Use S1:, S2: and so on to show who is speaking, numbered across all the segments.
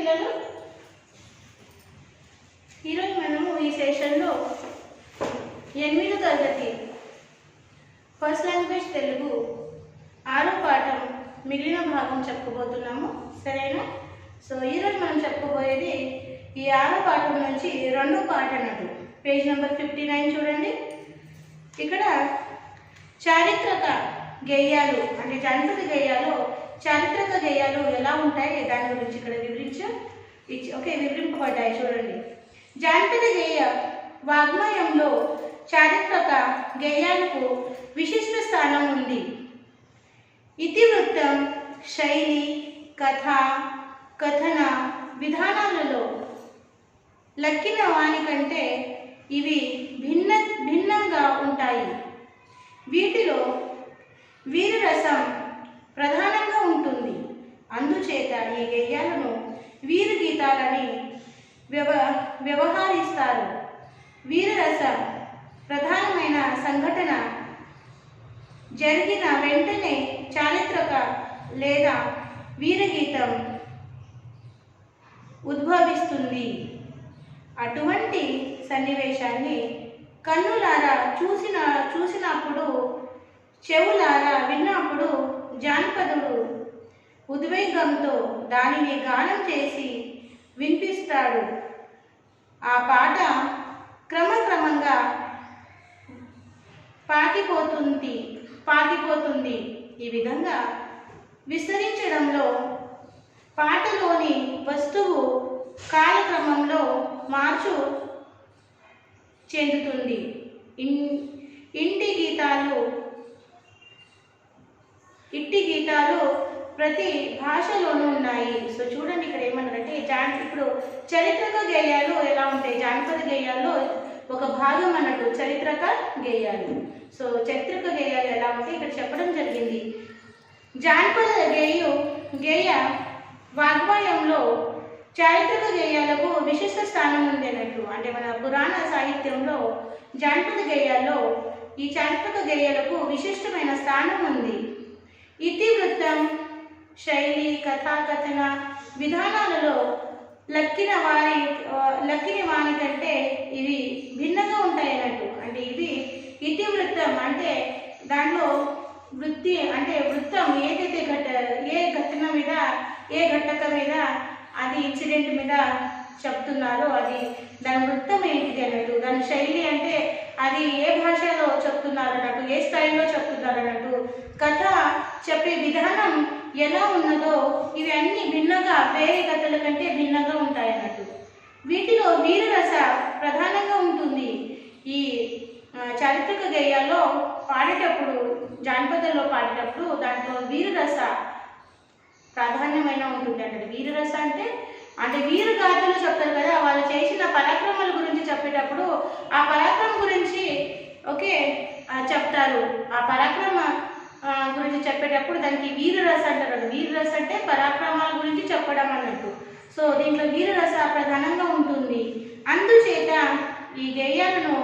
S1: పిల్లలు? ఈరోజు మనము ఈ సెషన్లో 8వ తరగతి ఫస్ట్ లాంగ్వేజ్ తెలుగు 6వ పాఠం మిగిలిన భాగం చెప్పుకోబోతున్నాము. సరేనా? సో ఈరోజు మనం చెప్పుకోబోయేది ఈ 6వ పాఠం నుంచి 2వ పాఠం అన్నట్టు. పేజ్ నెంబర్ 59 చూడండి. ఇక్కడ చారిత్రక గేయాలు అంటే జానపద గేయాలు, చారిత్రక గేయాలు ఎలా ఉంటాయి దాని గురించి ఇక్కడ వివరింపబడ్డాయి. చూడండి. జానపద గేయ వాగ్మయంలో చారిత్రక గేయాలకు విశిష్ట స్థానం ఉంది. ఇతివృత్తం, శైలి, కథ, కథన విధానాలలో లక్కిన వాని కంటే ఇవి భిన్నంగా ఉంటాయి. వీటిలో వీరరసం ప్రధానంగా ఉంటుంది. అందుచేత ఈ గేయాలను వీరు గీతాలని వ్యవహరిస్తారు. వీరరసం ప్రధానమైన సంఘటన జరిగిన వెంటనే చారిత్రక లేదా వీరగీతం ఉద్భవిస్తుంది. అటువంటి సన్నివేశాన్ని కన్నులారా చూసినప్పుడు, చెవులారా విన్నప్పుడు జానపదుడు ఉద్వేగంతో దానిని గానం చేసి వినిపిస్తాడు. ఆ పాట క్రమక్రమంగా పాకిపోతుంది. ఈ విధంగా విస్తరించడంలో పాటలోని వస్తువు కాలక్రమంలో మార్పు చెందుతుంది. ఇట్టి గీతాలు ప్రతి భాషలోనూ ఉన్నాయి. సో చూడండి, ఇక్కడ ఏమన్నారంటే ఇప్పుడు చరిత్రక గేయాలు ఎలా ఉంటాయి, జానపద గేయాల్లో ఒక భాగం అన్నట్టు చరిత్రక గేయాలు. సో చరిత్రక గేయాలు ఎలా ఉంటాయి ఇక్కడ చెప్పడం జరిగింది. జానపద గేయ వాగ్మయంలో చారిత్రక గేయాలకు విశిష్ట స్థానం ఉంది అన్నట్టు. అంటే మన పురాణ సాహిత్యంలో జానపద గేయాల్లో ఈ చారిత్రక గేయాలకు విశిష్టమైన స్థానం ఉంది. ఇతివృత్తం, శైలి, కథన విధానాలలో లక్కిన వాని కంటే ఇవి భిన్నంగా ఉంటాయి అన్నట్టు. అంటే ఇవి ఇతివృత్తం అంటే దాంట్లో వృత్తం ఏదైతే ఏ ఘటన మీద, ఏ ఘట్టక మీద, అది ఇన్సిడెంట్ మీద చెప్తున్నారో అది దాని వృత్తం ఏంటిది అన్నట్టు. దాని శైలి అంటే అది ఏ భాషలో చెప్తున్నారు అన్నట్టు, ఏ స్థాయిలో చెప్తున్నారు అన్నట్టు. కథ చెప్పే విధానం ఎలా ఉన్నదో ఇవి అన్నీ భిన్నంగా, వేరే కథల కంటే భిన్నంగా ఉంటాయి అన్నట్టు. వీటిలో వీరరస ప్రధానంగా ఉంటుంది. ఈ చారిత్రక గేయాల్లో పాడేటప్పుడు, జానపదంలో పాడేటప్పుడు దాంట్లో వీరరస ప్రాధాన్యమైన ఉంటుంది అన్నట్టు. వీరరస అంటే వీరగాథలు చెప్తారు కదా, వాళ్ళు చేసిన పరాక్రమాల గురించి చెప్పేటప్పుడు ఆ పరాక్రమం గురించి చెప్తారు. ఆ పరాక్రమ గురించి చెప్పేటప్పుడు దానికి వీరరస అంటారు. వీరరస అంటే పరాక్రమాల గురించి చెప్పడం అన్నట్టు. సో దీంట్లో వీరరస ప్రధానంగా ఉంటుంది. అందుచేత ఈ గేయాలను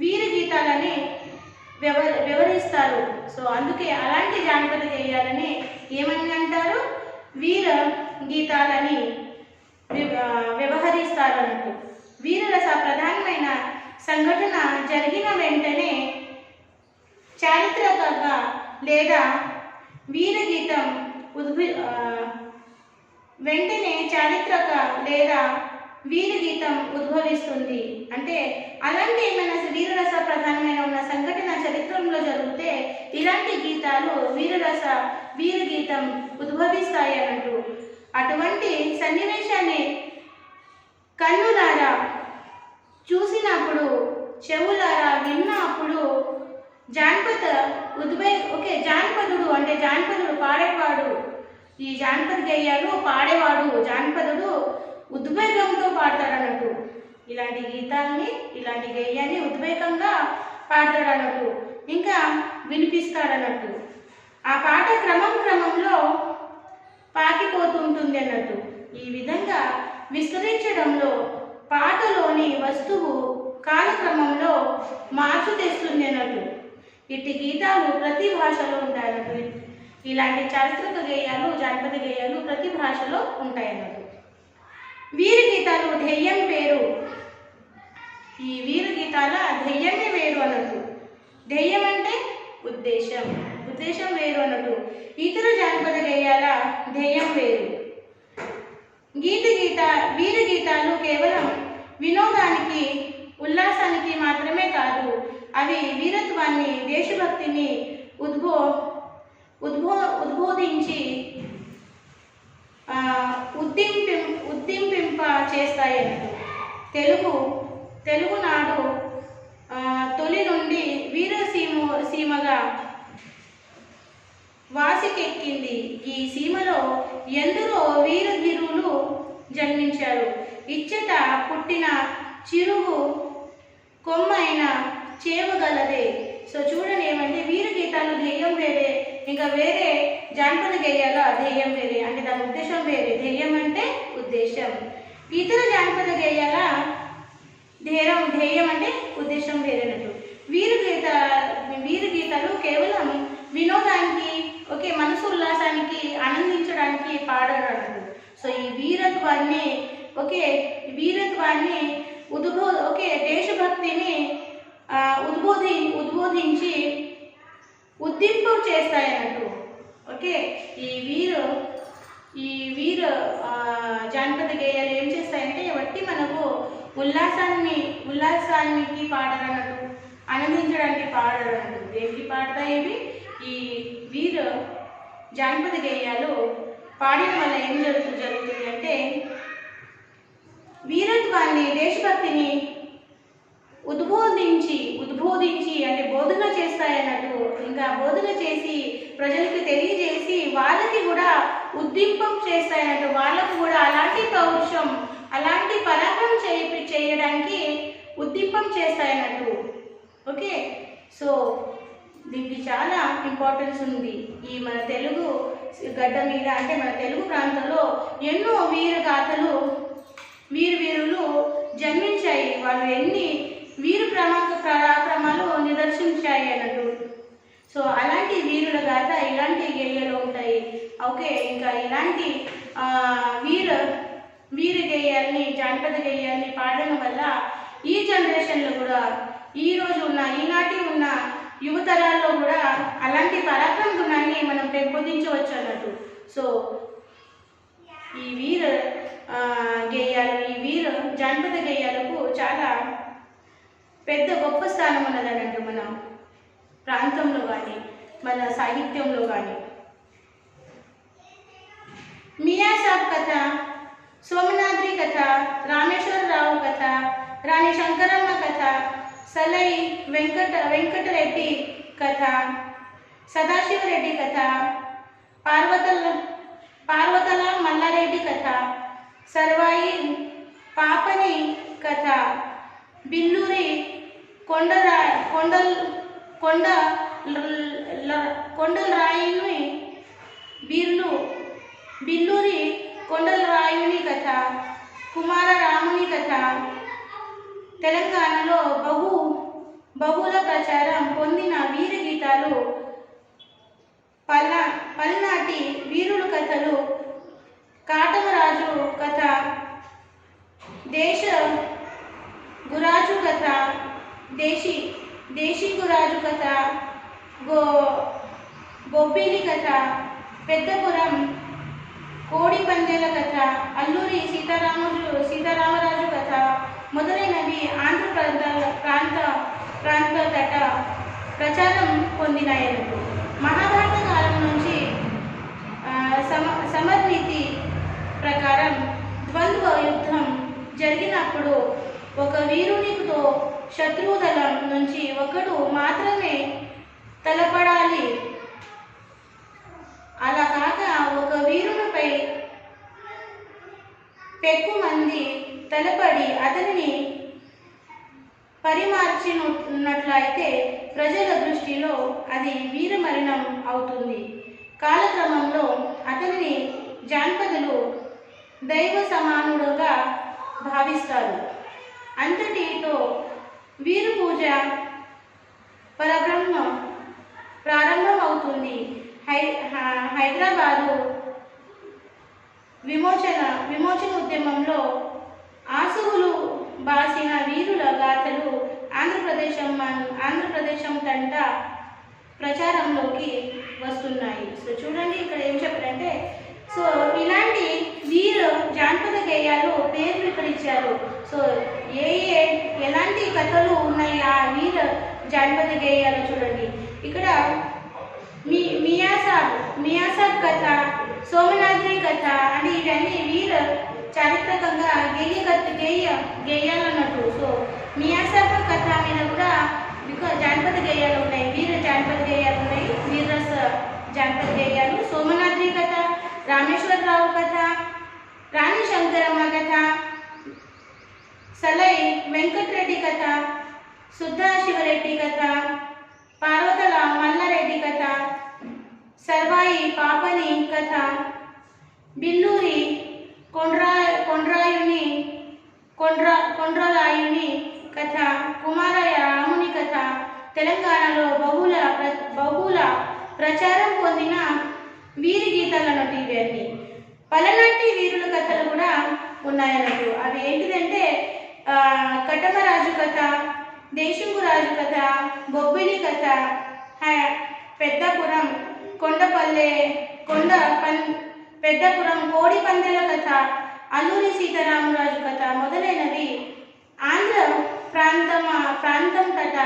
S1: వీర గీతాలని వ్యవహరిస్తారు. సో అందుకే అలాంటి జానపద గేయాలని ఏమని అంటారు? వీర గీతాలని వ్యవహరిస్తారు అన్నట్టు. వీరరస ప్రధానమైన సంఘటన జరిగిన వెంటనే చారిత్రకంగా లేదా వీరగీతం ఉద్భవిస్తుంది. అంటే అలాంటి ఏమైనా వీరరస ప్రధానమైన ఉన్న సంఘటన చరిత్రలో జరిగితే ఇలాంటి గీతాలు వీరగీతం ఉద్భవిస్తాయి అన్నట్టు. అటువంటి సన్నివేశాన్ని కన్నులారా చూసినప్పుడు, చెవులారా విన్నప్పుడు జానపదుడు అంటే జానపదుడు పాడేవాడు. ఈ జానపద గేయాలు పాడేవాడు జానపదుడు ఉద్వేగంతో పాడతాడు అన్నట్టు. ఇలాంటి గేయాన్ని ఉద్వేగంగా పాడతాడు అన్నట్టు, ఇంకా వినిపిస్తాడన్నట్టు. ఆ పాట క్రమంలో పాకిపోతుంటుంది అన్నట్టు. ఈ విధంగా విస్తరించడంలో పాటలోని వస్తువు కాలక్రమంలో మార్పు తెస్తుంది అన్నట్టు. ఇట్టి గీతాలు ప్రతి భాషలో ఉంటాయి అన్నట్టు. ఇలాంటి చారిత్రక గేయాలు, జానపద గేయాలు ప్రతి భాషలో ఉంటాయి అన్నట్టు. వీరి గీతాలు ధ్యేయం వేరు. ఈ వీరి గీతాల ధ్యేయమే వేరు అన్నట్టు. ధ్యేయం అంటే ఉద్దేశం, ఉద్దేశం వేరు అన్నట్టు. ఇతర జానపద గేయాల ధ్యేయం వేరు. వీరి గీతాలు కేవలం వినోదానికి, ఉల్లాసానికి మాత్రమే కాదు, అవి వీరత్వాన్ని, దేశభక్తిని ఉద్బోధించి ఉద్దింపింప చేస్తాయి అన్నట్టు. తెలుగునాడు తొలి నుండి వీరసీమగా వాసికెక్కింది. ఈ సీమలో ఎందరో వీరధీరులు జన్మించారు. ఇచ్చట పుట్టిన చిరుగు కొమ్మైన చేవగలదే. సో చూడండి ఏమంటే వీర గీతాలు ధ్యేయం వేరే, ఇంకా వేరే జానపద గేయాల ధ్యేయం వేరే, అంటే దాని ఉద్దేశం వేరే. ధ్యేయం అంటే ఉద్దేశం. ఇతర జానపద గేయాల ధ్యేయం అంటే ఉద్దేశం వేరేనట్టు. వీరి గీతాలు కేవలం వినోదానికి, ఓకే, మనసు ఉల్లాసానికి, ఆనందించడానికి పాడరు. సో ఈ వీరత్వాన్ని, దేశభక్తిని ఉద్బోధించి ఉద్దింపు చేస్తాయన్నట్టు. ఓకే, ఈ వీరు జానపద గేయాలు ఏం చేస్తాయంటే బట్టి మనకు ఉల్లాసానికి పాడరన్నట్టు, ఆనందించడానికి పాడరన్నట్టు. దేనికి పాడతాయి ఇవి? ఈ వీరు జానపద గేయాలు పాడిన వల్ల ఏం జరుగుతుంది అంటే వీరత్వాన్ని, దేశభక్తిని ఉద్బోధించి అంటే బోధన చేస్తాయన్నట్టు. ఇంకా బోధన చేసి ప్రజలకు తెలియజేసి వాళ్ళకి కూడా ఉద్దింపం చేస్తాయన్నట్టు. వాళ్ళకు కూడా అలాంటి పౌరుషం, అలాంటి పరాక్రమం చేయడానికి ఉద్దింపం చేస్తాయన్నట్టు. ఓకే, సో దీనికి చాలా ఇంపార్టెన్స్ ఉంది. ఈ మన తెలుగు గడ్డ మీద, అంటే మన తెలుగు ప్రాంతంలో ఎన్నో వీరులు జన్మించాయి. వాళ్ళు ఎన్ని పరాక్రమాలు నిదర్శించాయి అన్నట్టు. సో అలాంటి వీరుల గాథ ఇలాంటి గేయాలు ఉంటాయి. ఓకే, ఇంకా ఇలాంటి వీర గేయాల్ని, జానపద గేయాల్ని పాడడం వల్ల ఈ జనరేషన్లో కూడా, ఈనాటి ఉన్న యువతరాల్లో కూడా అలాంటి పరాక్రమ గుణాన్ని మనం పెంపొందించవచ్చు అన్నట్టు. సో ఈ జానపద గేయాలకు చాలా పెద్ద గొప్ప స్థానం ఉన్నది అన్నట్టు మన ప్రాంతంలో కానీ, మన సాహిత్యంలో కానీ. మియా సాబ్ కథ, సోమనాద్రి కథ, రామేశ్వరరావు కథ, రాణి శంకరమ్మ కథ, సలై వెంకటరెడ్డి కథ, సదాశివరెడ్డి కథ, పార్వతల మల్లారెడ్డి కథ, సర్వాయి పాపని కథ, బిల్లూరి కొండలరాయుని బిల్లూరి కొండలరాయుని కథ, కుమారరాముని కథ. తెలంగాణలో బహుళ ప్రచారం పొందిన వీర గీతాలు పల్నాటి వీరుల కథలు, కాటమరాజు కథ, దేశ గురాజు కథ, దేశీ గురాజు కథ, బొబ్బిలి కథ, పెద్దపురం కోడి పందేల కథ, అల్లూరి సీతారామరాజు కథ మొదలైనవి ఆంధ్ర ప్రాంత తట ప్రచారం పొందినాయన్నట్టు. మహాభారత కాలం నుంచి సమర్నీతి ప్రకారం ద్వంద్వ యుద్ధం జరిగినప్పుడు ఒక వీరునితో శత్రుదళం నుంచి ఒకడు మాత్రమే తలపడాలి. అలా కాక ఒక వీరునిపై పెక్కు మంది తలపడి అతనిని పరిమార్చినట్లయితే ప్రజల దృష్టిలో అది వీరమరణం అవుతుంది. కాలక్రమంలో అతనిని జానపదులు దైవ సమానుడుగా భావిస్తారు. అంతటితో వీరు పూజ, ప్రారంభం అవుతుంది. హైదరాబాదు విమోచన ఉద్యమంలో ఆసువులు బాసిన వీరుల గాథలు ఆంధ్రప్రదేశం తంట ప్రచారంలోకి వస్తున్నాయి. సో చూడండి ఇక్కడ ఏం చెప్పారంటే, సో ఇలాంటి జానపద గేయాలు పేర్లు ఇక్కడ ఇచ్చారు. సో ఎలాంటి కథలు ఉన్నాయి ఆ జానపద గేయాలు చూడండి. ఇక్కడ మియాసాబ్ కథ, సోమనాద్రి కథ అని ఇవన్నీ చారిత్రకంగా గేయాలు అన్నట్టు. సో మియాసాబ్ కథ మీద కూడా జానపద గేయాలు ఉన్నాయి, జానపద గేయాలు ఉన్నాయి, వీరరస జానపద గేయాలు. సోమనాద్రి కథ, రామేశ్వరరావు కథ, రాణి శంకరమ్మ కథ, సలై వెంకటరెడ్డి కథ, సుద్దా శివరెడ్డి కథ, పార్వతల మల్లారెడ్డి కథ, సర్వాయి పాపని కథ, బిల్లూరి కొండ్రాయుని కథ, కుమారయ్య రాముని కథ. తెలంగాణలో బహుళ ప్రచారం పొందిన వీరి గీతాలు అన్నట్టు ఇవన్నీ. పలనాటి వీరుల కథలు కూడా ఉన్నాయన్నట్టు. అవి ఏంటిదంటే కటమరాజు కథ, దేశంగురాజు కథ, బొబ్బిలి కథ, పెద్దపురం పెద్దపురం కోడి పందెల కథ, అల్లూరి సీతారామరాజు కథ మొదలైనవి ఆంధ్ర ప్రాంతం తట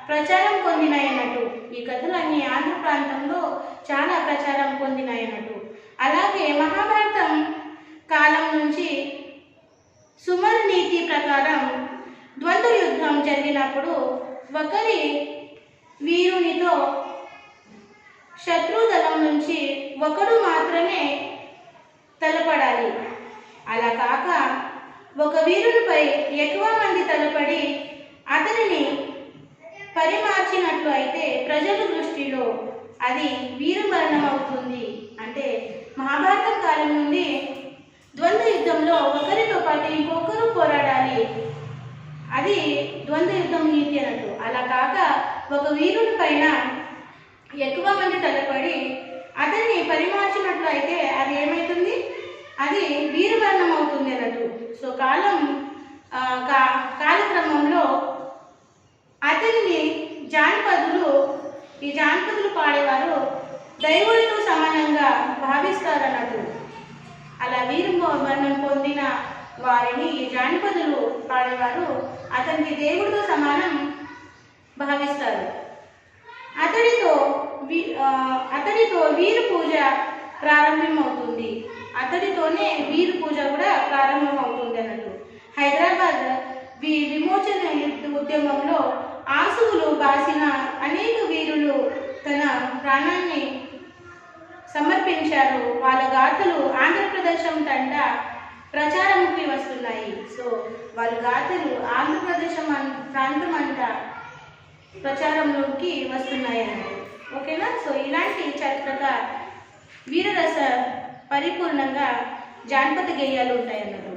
S1: ప్రచారం పొందినాయన్నట్టు. ఈ కథలన్నీ ఆంధ్ర ప్రాంతంలో చాలా ప్రచారం పొందినాయన్నట్టు. అలాగే మహాభారతం కాలం నుంచి సుమర్ నీతి ప్రకారం ద్వంద్వ యుద్ధం జరిగినప్పుడు ఒకరి వీరునితో శత్రుదళం నుంచి ఒకడు మాత్రమే తలపడాలి. అలా కాక ఒక వీరునిపై ఎక్కువ మంది తలపడి అతనిని పరిమార్చినట్లు అయితే ప్రజల దృష్టిలో అది వీరమరణం అవుతుంది. అంటే మహాభారతం కాలం నుండి ద్వంద్వ యుద్ధంలో ఒకరితో పాటు ఇంకొకరు పోరాడాలి, అది ద్వంద్వ యుద్ధం నీతి అన్నట్టు. అలా కాక ఒక వీరుని పైన ఎక్కువ మంది తలపడి అతన్ని పరిమార్చినట్లు అయితే అది ఏమవుతుంది, అది వీరమరణం అవుతుంది అన్నట్టు. సో కాలక్రమంలో అతన్ని ఈ జానపదులు పాడేవారు దైవుడితో సమానంగా భావిస్తారన్నట్టు. అలా వీరమరణం పొందిన వారిని ఈ జానపదులు పాడేవారు అతనికి దేవుడితో సమానం భావిస్తారు. అతడితో వీరు పూజ ప్రారంభమవుతుంది. అతడితోనే వీరు పూజ కూడా ప్రారంభమవుతుంది అన్నట్టు. హైదరాబాద్ విమోచన ఉద్యమంలో ఆసువులు బాసిన అనేక వీరులు తన ప్రాణాన్ని సమర్పించారు. వాళ్ళ గాథలు ఆంధ్రప్రదేశం తంట ప్రచారంకి వస్తున్నాయి. సో వాళ్ళ గాథలు ఆంధ్రప్రదేశం ప్రాంతం అంతా ప్రచారంలోకి వస్తున్నాయి అన్నట్టు. ఓకేనా. సో ఇలాంటి చారిత్రక వీరరస పరిపూర్ణంగా జానపద గేయాలు ఉంటాయి అన్నట్టు.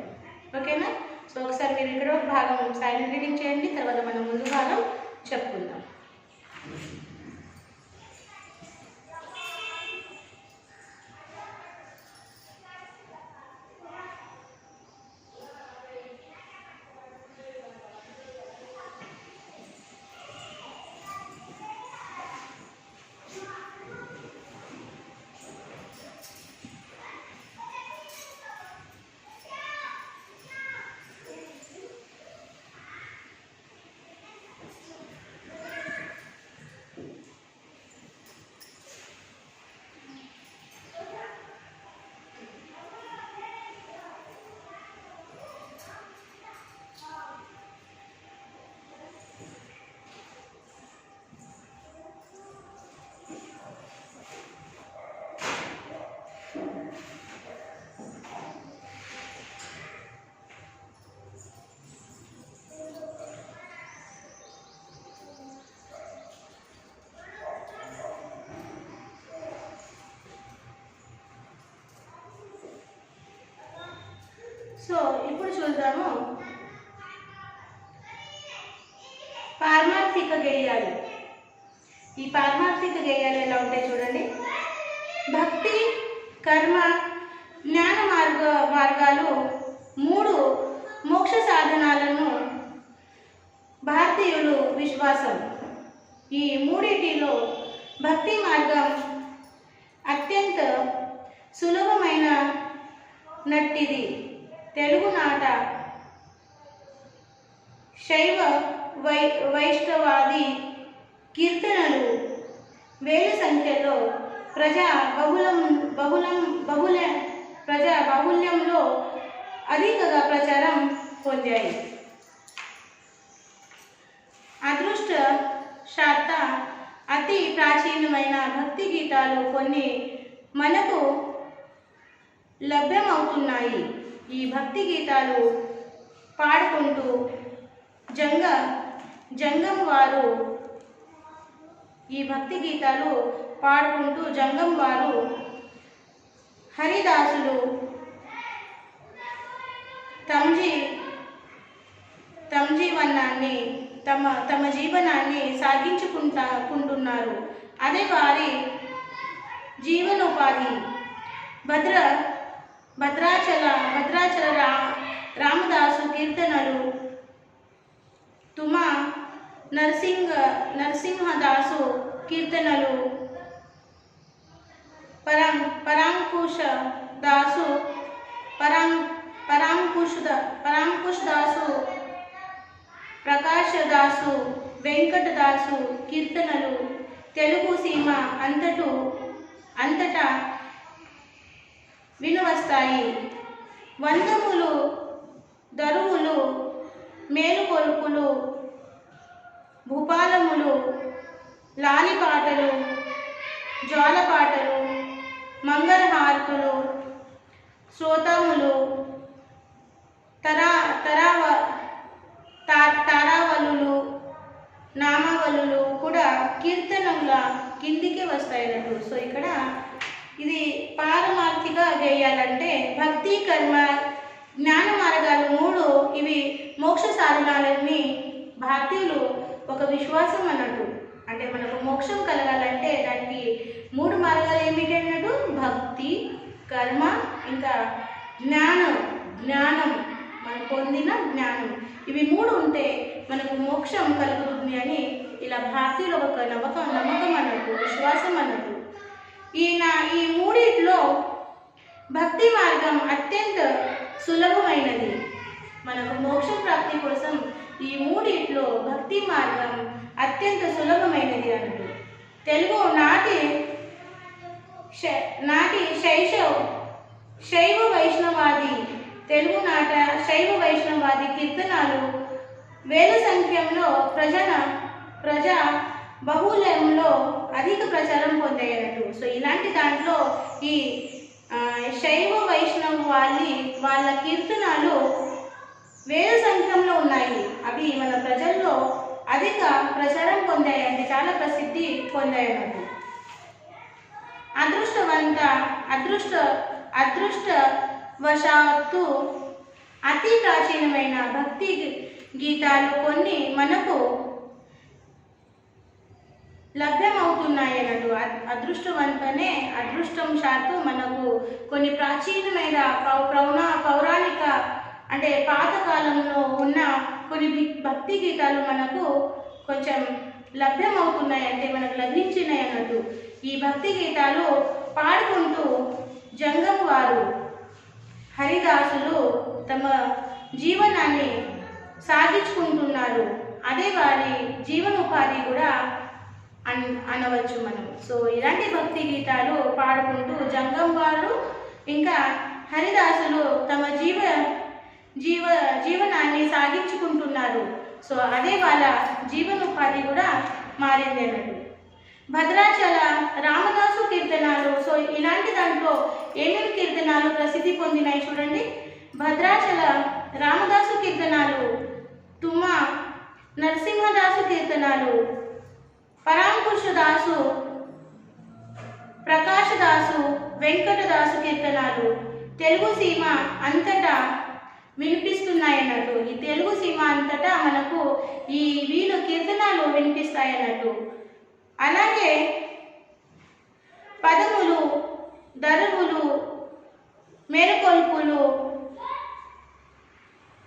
S1: ఓకేనా. సో ఒకసారి మీరు ఇక్కడ ఒక భాగం సైలెంట్ రీడింగ్ చేయండి, తర్వాత మనం ముందు భాగం చెప్పుకుందాం. సో ఇప్పుడు చూద్దాము పారమార్థిక గేయాలు. ఈ పారమార్థిక పారమార్థిక గేయాలు ఎలా ఉంటాయి చూడండి. భక్తి, కర్మ, జ్ఞాన మార్గాలు 3 మోక్ష సాధనాలను భారతీయులు విశ్వాసం. ఈ మూడిటిలో భక్తి మార్గం అత్యంత సులభమైన నట్టిది. తెలుగునాట శైవ వైష్ణవాది కీర్తనలు వేల సంఖ్యలో ప్రజా బాహుల్యంలో అధికంగా ప్రచారం పొందాయి. అదృష్టశాత అతి ప్రాచీనమైన భక్తి గీతాలు కొన్ని మనకు లభ్యమవుతున్నాయి. ఈ భక్తి గీతాలు పాడుకుంటూ జంగం వారు హరిదాసులు తమ జీవనాన్ని సాగించుకుంటున్నారు. అదే వారి జీవనోపాధి. భద్రాచల రామదాసు కీర్తనలు, తుమా నరసింహదాసు కీర్తనలు, పరాంకుశ దాసు ప్రకాశ దాసు, వెంకట దాసు కీర్తనలు తెలుగు సీమ అంతటా వినవస్తాయి. వందములు, దరువులు, మేలుకొలుపులు, భూపాలములు, లాలిపాటలు, జ్వాలపాటలు, మంగళహారతులు, శ్రోతములు, తారావలులు, నామావలులు కూడా కీర్తనముల కిందికి వస్తాయన్నట్టు. సో ఇక్కడ ఇది పారమార్థిక గేయాలంటే భక్తి, కర్మ, జ్ఞాన మార్గాలు 3 ఇవి మోక్ష సాధనాలని భారతీయులు ఒక విశ్వాసం అన్నట్టు. అంటే మనకు మోక్షం కలగాలంటే దానికి 3 మార్గాలు ఏమిటి అన్నట్టు? భక్తి, కర్మ, ఇంకా జ్ఞానం. మనం పొందిన జ్ఞానం. ఇవి 3 ఉంటే మనకు మోక్షం కలుగుతుంది అని ఇలా భారతీయులు ఒక నమ్మకం అన్నట్టు, విశ్వాసం అన్నట్టు. ఈ 3లో భక్తి మార్గం అత్యంత సులభమైనది. మనకు మోక్ష ప్రాప్తి కోసం ఈ 3లో భక్తి మార్గం అత్యంత సులభమైనది అన్నట్టు. తెలుగు నాటి శైవ వైష్ణవాది కీర్తనలు వేల సంఖ్యలో ప్రజా బహుళంలో అధిక ప్రచారం పొందాయన్నట్టు. సో ఇలాంటి దాంట్లో ఈ శైవ వైష్ణవ వాళ్ళ కీర్తనలు వేల సంఖ్యలో ఉన్నాయి. అవి మన ప్రజల్లో అధిక ప్రచారం పొందాయి, అంటే చాలా ప్రసిద్ధి పొందాయన్నట్టు. అదృష్టవశాత్తు అతి ప్రాచీనమైన భక్తి గీతాలు కొన్ని మనకు లభ్యమవుతున్నాయి అన్నట్టు. అదృష్టం శాతం మనకు కొన్ని ప్రాచీనమైన పౌరాణిక అంటే పాతకాలంలో ఉన్న కొన్ని భక్తి గీతాలు మనకు కొంచెం లభ్యమవుతున్నాయి, అంటే మనకు లభించినాయి అన్నట్టు. ఈ భక్తి గీతాలు పాడుకుంటూ జంగం వారు హరిదాసులు తమ జీవనాన్ని సాగించుకుంటున్నారు. అదే వారి జీవనోపాధి కూడా అనవచ్చు మనం. సో ఇలాంటి భక్తి గీతాలు పాడుకుంటూ జంగం వారు ఇంకా హరిదాసులు తమ జీవనాన్ని సాగించుకుంటున్నారు. సో అదే వాళ్ళ జీవనోపాధి కూడా మారింది అన్నట్టు. భద్రాచల రామదాసు కీర్తనాలు. సో ఇలాంటి దాంట్లో ఏమేమి కీర్తనాలు ప్రసిద్ధి పొందినాయి చూడండి. భద్రాచల రామదాసు కీర్తనాలు, తుమ్మా నరసింహదాసు కీర్తనాలు, పరాంకుశదాసు, ప్రకాశదాసు, వెంకటదాసు కీర్తనాలు తెలుగు సీమ అంతటా వినిపిస్తున్నాయన్నట్టు. ఈ తెలుగు సీమ అంతటా మనకు వీళ్ళు కీర్తనాలు వినిపిస్తాయన్నట్టు. అలాగే దరువులు, మేలుకొల్పులు,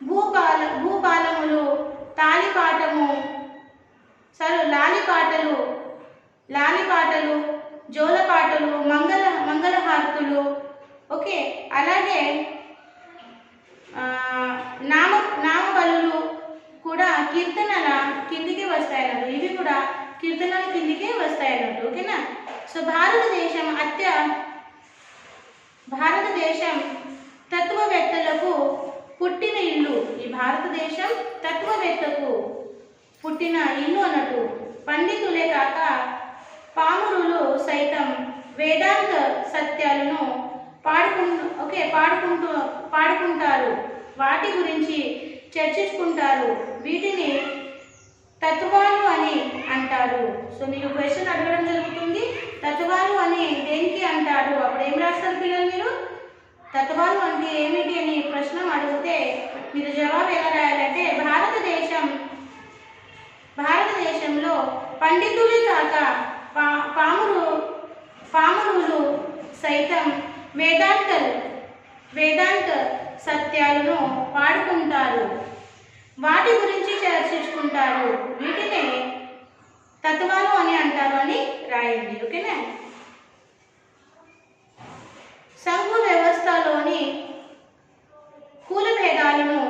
S1: భూపాలములు, తాలిపాటము, లాలిపాటలు, జోలపాటలు, మంగళహారతులు. ఓకే, అలాగే నామబలులు కూడా కీర్తనల కిందికి వస్తాయన్నట్టు. ఇవి కూడా కీర్తనల కిందికి వస్తాయన్నట్టు. ఓకేనా? సో భారతదేశం తత్వవేత్తలకు పుట్టిన ఇల్లు. ఈ భారతదేశం తత్వవేత్తకు పుట్టిన ఇల్లు అన్నట్టు. పండితులే కాక పామరులు సైతం వేదాంత సత్యాలను పాడుకుంటారు, వాటి గురించి చర్చించుకుంటారు. వీటిని తత్వాలు అని అంటారు. సో మీకు క్వశ్చన్ అడగడం జరుగుతుంది, తత్వాలు అని దేనికి అంటారు? అప్పుడు ఏం రాస్తారు పిల్లలు? మీరు తత్వాలు అంటే ఏమిటి అని ప్రశ్న అడిగితే మీరు జవాబు ఎలా రాయాలంటే భారతదేశంలో పండితులే కాక పామరులు సైతం వేదాంత సత్యాలను పాడుకుంటారు, వాటి గురించి చర్చించుకుంటారు. వీటినే తత్వాలు అని అంటారు అని రాయండి. ఓకేనా? సంఘ వ్యవస్థలోని కుల భేదాలను,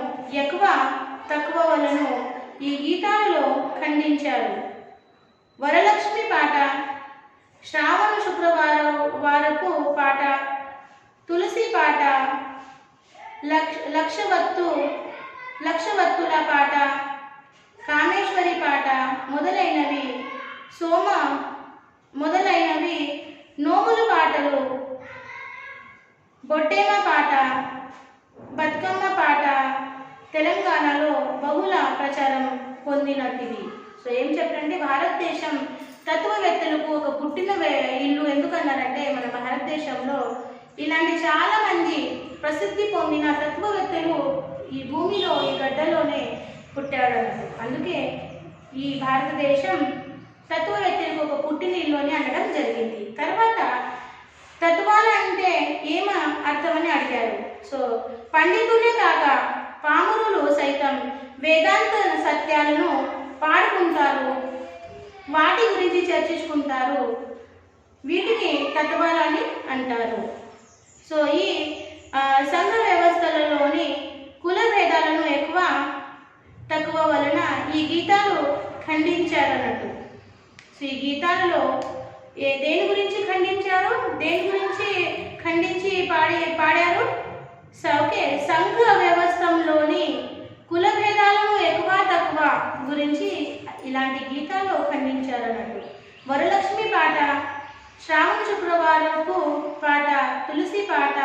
S1: ఎక్కువ తక్కువలను ఈ గీతాలలో ఖండించారు. వరలక్ష్మి పాట, శ్రావణ శుక్రవారపు పాట, తులసి పాట, లక్షవత్తుల పాట, కామేశ్వరి పాట మొదలైనవి, నోముల పాటలు, బొట్టేమ పాట, బతుకమ్మ పాట తెలంగాణలో బహుళ ప్రచారం పొందినటివి. సో ఏం చెప్పండి, భారతదేశం తత్వవేత్తలకు ఒక పుట్టిన ఇల్లు ఎందుకన్నారంటే మన భారతదేశంలో ఇలాంటి చాలా మంది ప్రసిద్ధి పొందిన తత్వవేత్తలు ఈ భూమిలో, ఈ గడ్డలోనే పుట్టాడు. అందుకే ఈ భారతదేశం తత్వవేత్తలకు ఒక పుట్టిన ఇల్లు అని అనడం జరిగింది. తర్వాత తత్వాలు అంటే ఏమ అర్థమని అడిగారు. సో పండితులే కాక పామరులు సైతం వేదాంత సత్యాలను పాడుకుంటారు, వాటి గురించి చర్చించుకుంటారు. వీటిని తత్వాలు అని అంటారు. సో ఈ సంఘ వ్యవస్థలలోని కుల భేదాలను ఎక్కువ తక్కువ వలన ఈ గీతాలు ఖండించారన్నట్టు. సో ఈ గీతాలలో దేని గురించి ఖండించారు, దేని గురించి ఖండించి పాడారు? ఓకే, సంఘ వ్యవస్థలోని కుల భేదాలను ఎక్కువ తక్కువ గురించి ఇలాంటి గీతాలు ఖండించారన్నట్టు. వరలక్ష్మి పాట, శ్రావణ శుక్రవారపు పాట, తులసి పాట,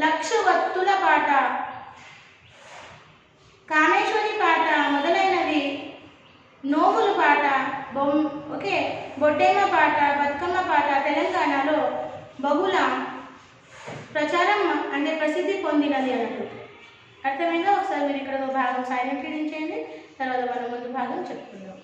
S1: లక్షవత్తుల పాట, కామేశ్వరి పాట మొదలైనవి, నోముల పాట, బొట్టేమ పాట, బతుకమ్మ పాట తెలంగాణలో బహుళ ప్రచారం అంటే ప్రసిద్ధి పొందినది అన్నట్టు. అర్థమైందా? ఒకసారి మీరు ఇక్కడ భాగం సైలెంట్ రీడింగ్ చేయండి, తర్వాత మనం ముందు భాగం చెప్పుకుందాం.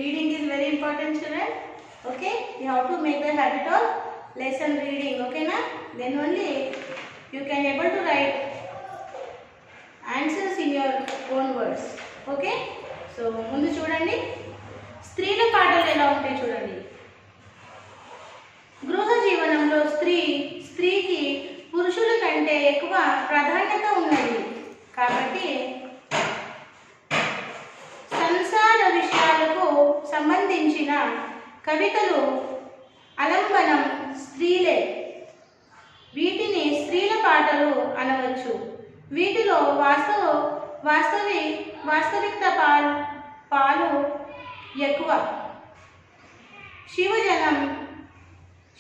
S1: Reading is very important, children. Okay, you have to make the habit of lesson reading. Okay na? Then only you can able to write answers in your own words. Okay, so ముందు చూడండి, స్త్రీల పాటలు ఎలా ఉంటాయి చూడండి. గృహ జీవనంలో స్త్రీకి పురుషుల కంటే ఎక్కువ ప్రాధాన్యత ఉన్నది కాబట్టి సంసార విషయాలకు సంబంధించిన కవితలు అలంబనం స్త్రీలే. వీటిని స్త్రీల పాటలు అనవచ్చు. వీటిలో వాస్తవికత పాలు ఎక్కువ.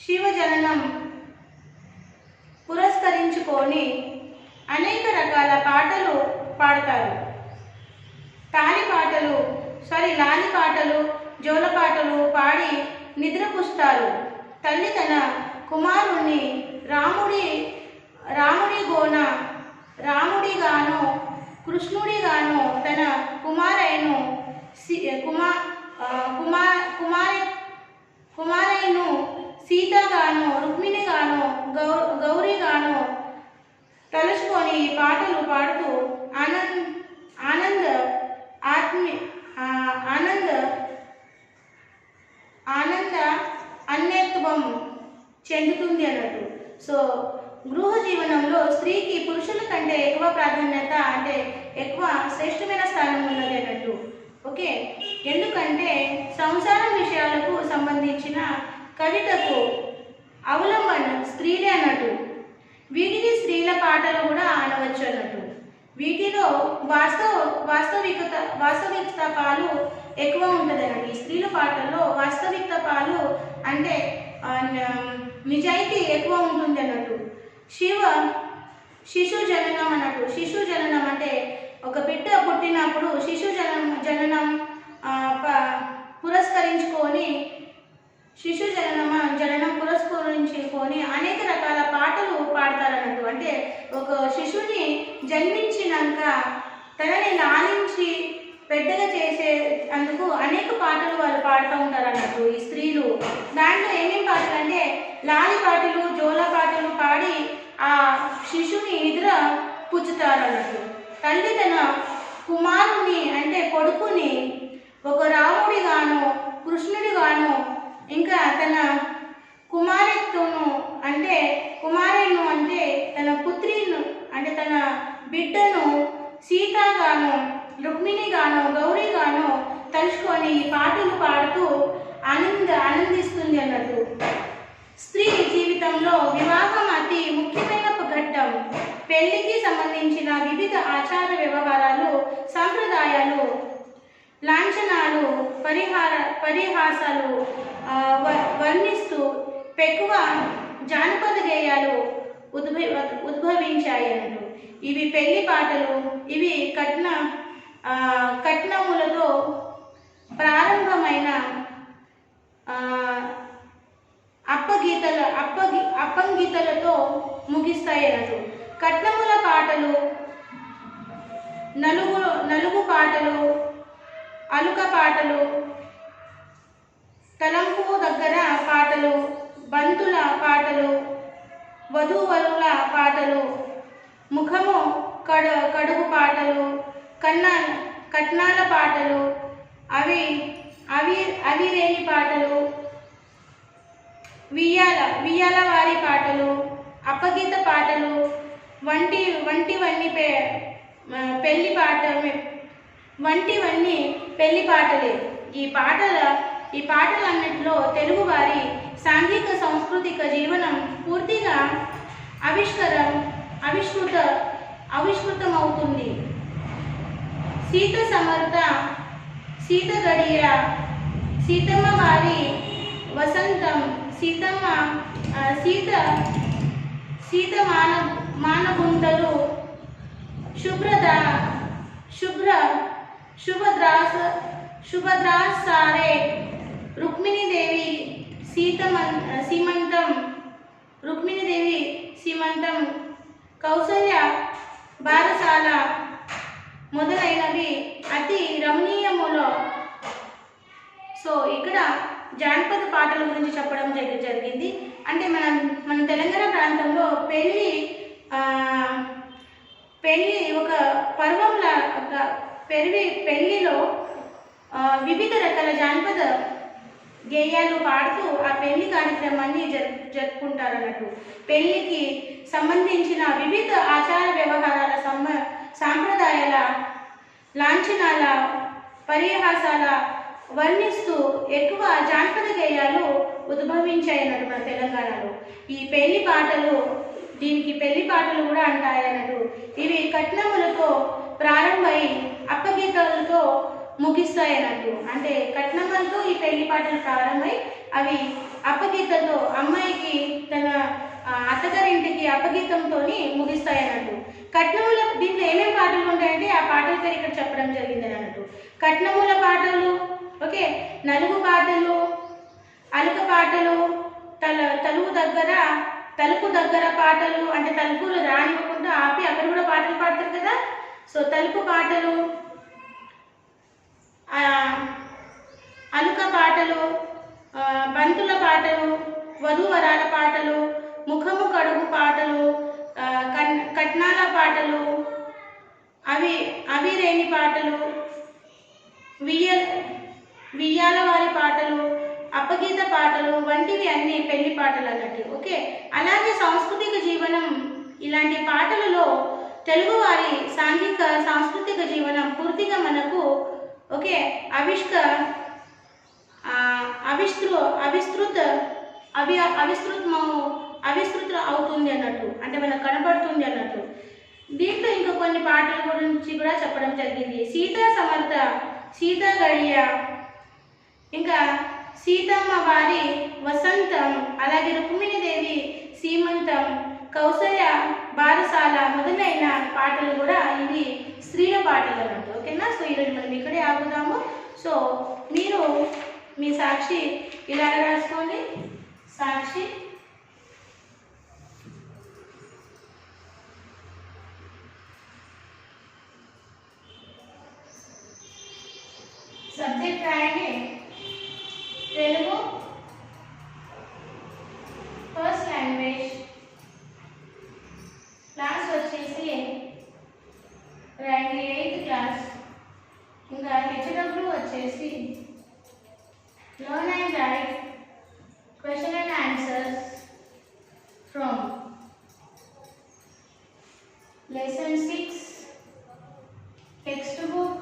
S1: శివజననం పురస్కరించుకొని అనేక రకాల పాటలు పాడతారు. తాళి పాటలు, పాటలు జోలపాటలు పాడి నిద్రపుస్తారు. తల్లి తన కుమారుణ్ణి రాముడిగాను కృష్ణుడిగాను తన కుమారైను సీతగాను రుక్మిణిగాను గౌరిగాను తలుచుకొని పాటలు పాడుతూ ఆనంద అన్యత్వం చెందుతుంది అన్నట్టు. సో గృహ జీవనంలో స్త్రీకి పురుషుల కంటే ఎక్కువ ప్రాధాన్యత, అంటే ఎక్కువ శ్రేష్టమైన స్థానం ఉన్నది అన్నట్టు. ఓకే, ఎందుకంటే సంసారం విషయాలకు సంబంధించిన కవితకు అవలంబన స్త్రీలే అన్నట్టు. వీటిని స్త్రీల పాటలు కూడా అనవచ్చు అన్నట్టు. వీటిలో వాస్తవికత పాలు ఎక్కువ ఉంటుంది అన్నట్టు. ఈ స్త్రీల పాటల్లో వాస్తవికత పాలు అంటే నిజాయితీ ఎక్కువ ఉంటుంది అన్నట్టు. శిశు జననం అన్నట్టు. శిశు జననం అంటే ఒక బిడ్డ పుట్టినప్పుడు శిశు జననం పురస్కరించుకొని జననం పురస్కరించుకొని అనేక రకాల పాటలు పాడతారన్నట్టు. అంటే ఒక శిశువుని జన్మించినాక తనని లాలించి పెద్దగా చేసే అందుకు అనేక పాటలు వాళ్ళు పాడుతూ ఉంటారు అన్నట్టు ఈ స్త్రీలు. దాంట్లో ఏమేమి పాటలు అంటే లాలి పాటలు జోల పాటలు పాడి ఆ శిశువుని నిద్ర పుచ్చుతారు అన్నట్టు. తల్లి తన కుమారుని అంటే కొడుకుని ఒక రాముడిగాను కృష్ణుడిగాను ఇంకా తన కుమారును అంటే తన పుత్రిను అంటే తన బిడ్డను సీతగాను రుక్మిణిగాను గౌరిగాను తలుచుకొని పాటలు పాడుతూ ఆనందిస్తుంది అన్నట్టు. స్త్రీ జీవితంలో వివాహం అతి ముఖ్యమైన ఘట్టం. పెళ్లికి సంబంధించిన వివిధ ఆచార వ్యవహారాలు, సంప్రదాయాలు, లాంఛనాలు, పరిహాసాలు వర్ణిస్తూ పెక్కువ జానపద గేయాలు ఉద్భవించాయి అన్నట్టు. ఇవి పెళ్లి పాటలు. ఇవి కట్నములతో ప్రారంభమైన అప్పంగీతలతో ముగిస్తాయి అన్నట్టు. కట్నముల పాటలు, నలుగు పాటలు, అలుక పాటలు, తలంపు దగ్గర పాటలు, బంతుల పాటలు, వధూవరుల పాటలు, ముఖము కడుగు పాటలు, కట్నాల పాటలు, అవిరేని పాటలు, వియ్యాల వారి పాటలు, అప్పగీత పాటలు వంటివన్నీ పెళ్లి పాటలే. ఈ పాటలన్నిటిలో తెలుగువారి సాంఘిక సాంస్కృతిక జీవనం పూర్తిగా ఆవిష్కృతమవుతుంది. సీత సమర్థ, సీత గడియ, సీతమ్మ వారి వసంతం, సీత మానగుంటలు, శుభద్రాసారే, రుక్మిణీదేవి సీమంతం, కౌసల్య బారసాల మొదలైనవి అతి రమణీయములో. సో ఇక్కడ జానపద పాటల గురించి చెప్పడం జరిగింది. అంటే మన తెలంగాణ ప్రాంతంలో పెళ్ళి ఒక పర్వంలా పెళ్ళిలో వివిధ రకాల జానపద గేయాలు పాడుతూ ఆ పెళ్లి కార్యక్రమాన్ని జరుపుకుంటారు అన్నట్టు. పెళ్లికి సంబంధించిన వివిధ ఆచార వ్యవహారాల సాంప్రదాయాల లాంఛనాల పరిహాసాల వర్ణిస్తూ ఎక్కువ జానపద గేయాలు ఉద్భవించాయి అన్నట్టు మన తెలంగాణలో. ఈ పెళ్లి పాటలు, దీనికి పెళ్లి పాటలు కూడా అంటారు అన్నట్టు. ఇవి కట్నములతో ప్రారంభమై అప్పగీతాలతో ముగిస్తాయి అన్నట్టు. అంటే కట్నములతో ఈ పెళ్లి పాటలు ప్రారంభమై అవి అప్పగీతలతో అమ్మాయికి తన అత్తగారింటికి అప్పగీతంతో ముగిస్తాయి అన్నట్టు. కట్నముల దీంట్లో ఏమేమి పాటలు ఉంటాయంటే ఆ పాటల పేరు ఇక్కడ చెప్పడం జరిగింది అన్నట్టు. కట్నముల పాటలు, ఓకే, నలుగు పాటలు, అలుక పాటలు, తలుపు దగ్గర పాటలు అంటే తలుపులు రానివ్వకుండా ఆపి అక్కడ కూడా పాటలు పాడతారు కదా. సో తలుపు పాటలు, అలుక పాటలు, బంతుల పాటలు, వధూవరాల పాటలు, ముఖము కడుగు పాటలు, కట్నాల పాటలు, అవిరేణి పాటలు, వియ్యాల వారి పాటలు, అప్పగీత పాటలు వంటివి అన్ని పెళ్లి పాటలు అన్నట్టు. ఓకే, అలాగే సాంస్కృతిక జీవనం ఇలాంటి పాటలలో తెలుగువారి సాంస్కృతిక జీవనం పూర్తిగా మనకు ఓకే అవిస్తృత అవుతుంది అన్నట్టు, అంటే మనకు కనపడుతుంది అన్నట్టు. దీంట్లో ఇంకా కొన్ని పాటల గురించి కూడా చెప్పడం జరిగింది. సీతా సమర్థ, సీతా గడియ, ఇంకా సీతమ్మ వారి వసంతం, అలాగే రుక్మిణీదేవి సీమంతం, కౌసల్య బారసాల మొదలైన పాటలు కూడా ఇవి స్త్రీల పాటలు అన్నట్టు. ఓకేనా. సో ఈరోజు మనం ఇక్కడే ఆగుదాము. సో మీరు మీ సాక్షి ఇలాగ రాసుకోండి. సాక్షి సబ్జెక్ట్ రాయండి. తెలుగు ఫస్ట్ లాంగ్వేజ్, క్లాస్ వచ్చేసి రాయండి 8th క్లాస్. ఇంకా హెచ్డబ్ల్యూ వచ్చేసి learn and write question and answers from lesson 6 text book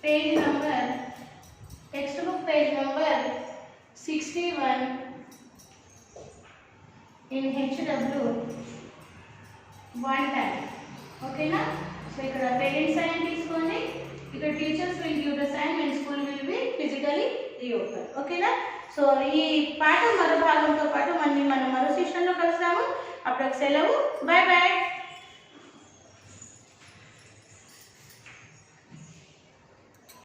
S1: page number 61 in HW 1 time. ఓకేనా. సో ఇక్కడ పేరెంట్స్ సైన్ తీసుకోండి, ఇక్కడ teachers will give the sign and school will be physically reopen. ఓకేనా. So ఈ పాఠం మరో భాగంతో పాటు మనం మరో సెషన్లో కలుస్తాము. అప్పుడు సెలవు. Bye bye.